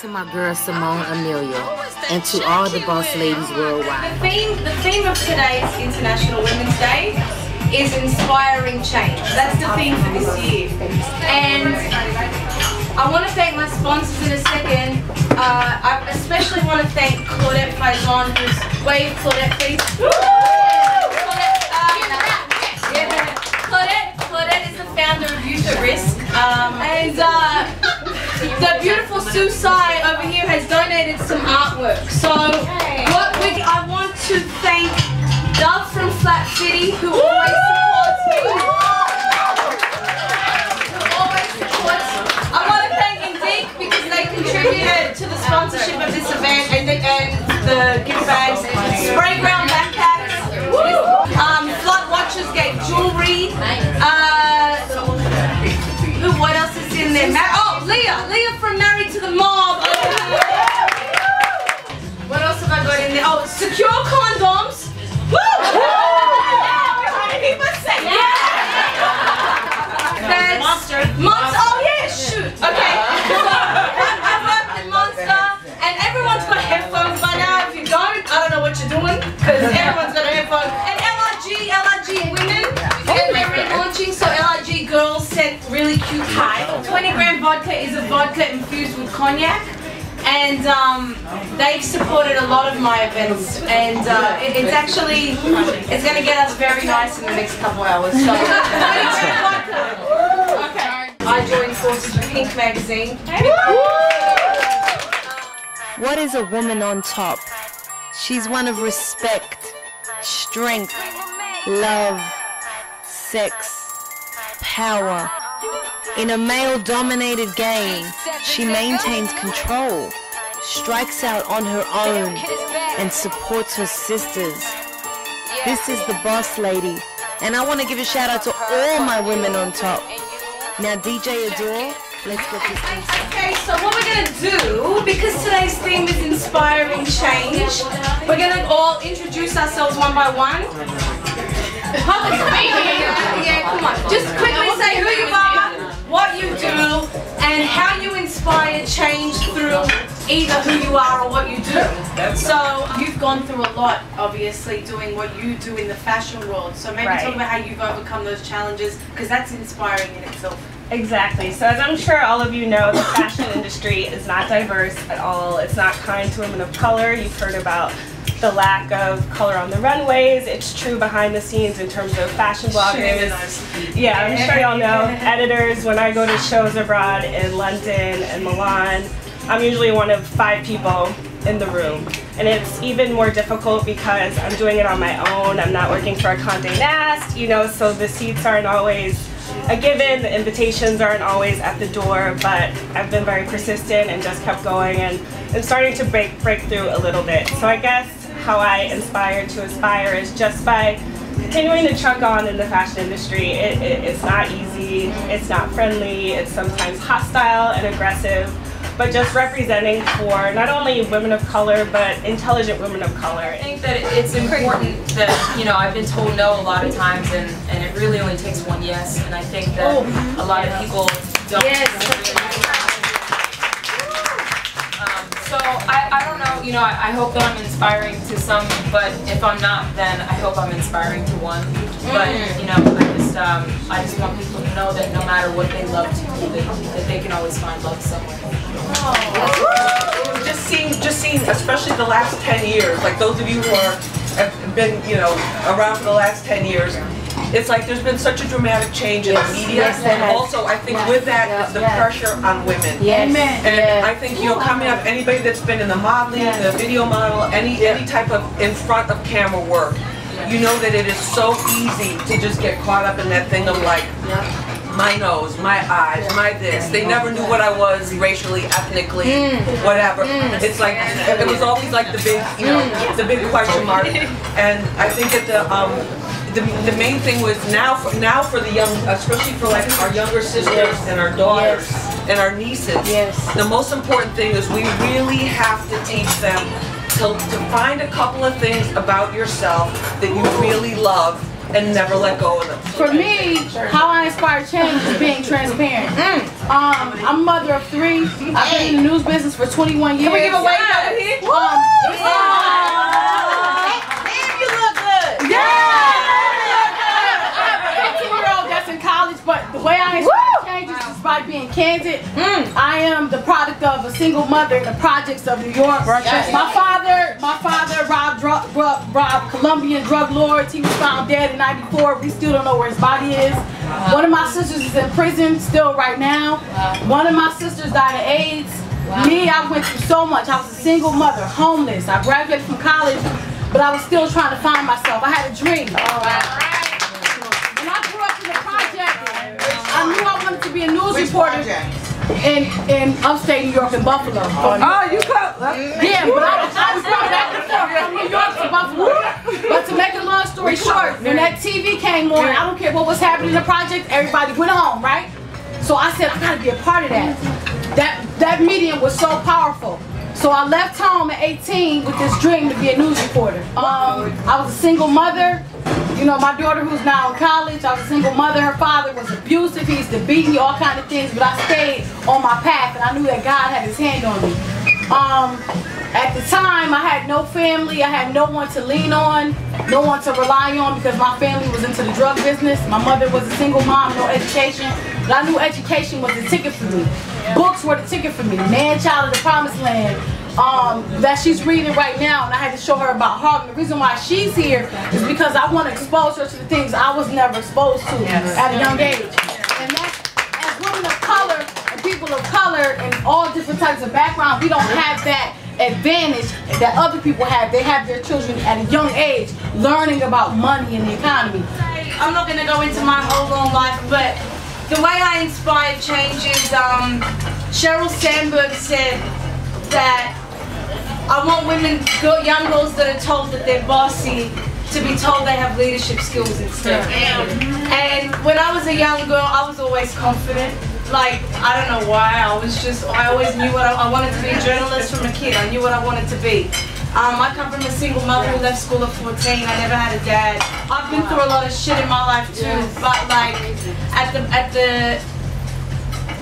to my girl Simone, Amelia, and to all the boss ladies worldwide. The theme of today's International Women's Day is inspiring change. That's the theme for this year. And I want to thank my sponsors in a second. I especially want to thank Claudette Faison, who's wave Claudette, please. Claudette is the founder of Youth at Risk, and the beautiful Sue Sai over here has donated some artwork. So I want to thank Dove from Flat City, who always supports me. I want to thank Indeed because they contributed to the sponsorship of this event and the gift bags, spray ground backpacks. Flood Watchers gave jewelry. What else is in there? Leah from Married to the Mob. What else have I got in there? Oh, secure condoms. Woo! People say Monster. Oh yeah, shoot. Okay. So I work with Monster, and everyone's got headphones by now. If you don't, I don't know what you're doing, because everyone's got a headphone. And LRG Women, and they're relaunching. So LRG Girls sent really cute pie. 20-gram vodka is a vodka infused with cognac. And they've supported a lot of my events, and it's going to get us very nice in the next couple hours. So, okay. I joined forces with PYNK magazine. What is a woman on top? She's one of respect, strength, love, sex, power. In a male-dominated game, she maintains control, strikes out on her own, and supports her sisters. This is the boss lady, and I want to give a shout out to all my women on top. Now DJ Adore, let's get this thing started. Okay, so what we're going to do, because today's theme is inspiring change, we're going to all introduce ourselves one by one. Yeah, come on. Just quickly say who you are, what you do, and how you inspire change through either who you are or what you do. So you've gone through a lot, obviously, doing what you do in the fashion world. So maybe talk about how you've overcome those challenges, because that's inspiring in itself. Exactly. So as I'm sure all of you know, the fashion industry is not diverse at all. It's not kind to women of color. You've heard about the lack of color on the runways. It's true behind the scenes in terms of fashion bloggers. Yeah, I'm sure y'all know. Editors, when I go to shows abroad in London and Milan, I'm usually one of 5 people in the room. And it's even more difficult because I'm doing it on my own. I'm not working for a Condé Nast, you know, so the seats aren't always a given, the invitations aren't always at the door, but I've been very persistent and just kept going, and I'm starting to break through a little bit. So I guess how I inspire to aspire is just by continuing to truck on in the fashion industry. It's not easy, it's not friendly, it's sometimes hostile and aggressive, but just representing for not only women of color, but intelligent women of color. I think that it's important that, you know, I've been told no a lot of times, and it really only takes one yes, and I think that a lot of people don't really. So I don't know, you know, I hope that I'm inspiring to some, but if I'm not, then I hope I'm inspiring to one. But, you know, I just want people to know that no matter what they love to do, that they can always find love somewhere. Just seeing, especially the last 10 years, like those of you who have been, you know, around for the last 10 years, it's like there's been such a dramatic change in the media, and also I think with that is the pressure on women. And I think, you know, coming up, anybody that's been in the modeling, the video model, any type of in front of camera work, you know that it is so easy to just get caught up in that thing of like, my nose, my eyes, my this. They never knew what I was racially, ethnically, whatever. It's like, it was always like the big, you know, the big question mark. And I think that the main thing was now for the young, especially for like our younger sisters and our daughters and our nieces, the most important thing is we really have to teach them to find a couple of things about yourself that you really love and never let go of them. For me, how I inspire change is being transparent. I'm a mother of 3. I've been in the news business for 21 years. Can we give a wave over here? Damn, you look good. I have a 15-year-old that's in college, but the way I inspire changes is by being candid. I am the product of a single mother in the projects of New York. My father robbed Colombian drug lords. He was found dead in '94. We still don't know where his body is. One of my sisters is in prison still right now. One of my sisters died of AIDS. Me, I went through so much. I was a single mother, homeless. I graduated from college, but I was still trying to find myself. I had a dream. When I grew up in the project, I knew I wanted to be a news reporter in upstate New York and Buffalo. You cut. Yeah, but I was going back and forth from New York to Buffalo. But to make a long story short, when that TV came on, I don't care what was happening in the project, everybody went home, right? So I said, I gotta be a part of that. That medium was so powerful. So I left home at 18 with this dream to be a news reporter. I was a single mother. You know, my daughter who's now in college, I was a single mother. Her father was abusive. He used to beat me, all kind of things, but I stayed on my path and I knew that God had his hand on me. At the time, I had no family. I had no one to lean on, no one to rely on because my family was into the drug business. My mother was a single mom, no education. But I knew education was the ticket for me. Books were the ticket for me. Man, Child of the Promised Land, that she's reading right now, and I had to show her about Harlem. The reason why she's here is because I want to expose her to the things I was never exposed to at a young age. And that's, as women of color and people of color and all different types of backgrounds, we don't have that advantage that other people have. They have their children at a young age learning about money and the economy. I'm not going to go into my whole long life, but the way I inspire change is Sheryl Sandberg said that I want women, young girls that are told that they're bossy, to be told they have leadership skills instead. And when I was a young girl, I was always confident. Like, I don't know why, I always knew what I wanted to be a journalist from a kid. I knew what I wanted to be. I come from a single mother who left school at 14. I never had a dad. I've been through a lot of shit in my life too, but like,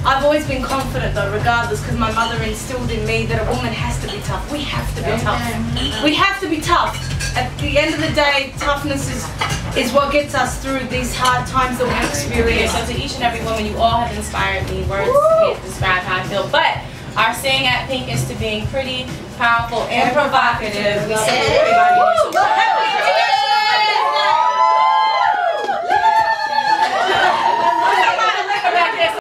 I've always been confident though, regardless, because my mother instilled in me that a woman has to be tough. We have to be tough. We have to be tough. At the end of the day, toughness is what gets us through these hard times that we experience. So to each and every woman, you all have inspired me. Words can't describe how I feel. But our saying at PYNK is to being pretty, powerful, and provocative. We say everybody.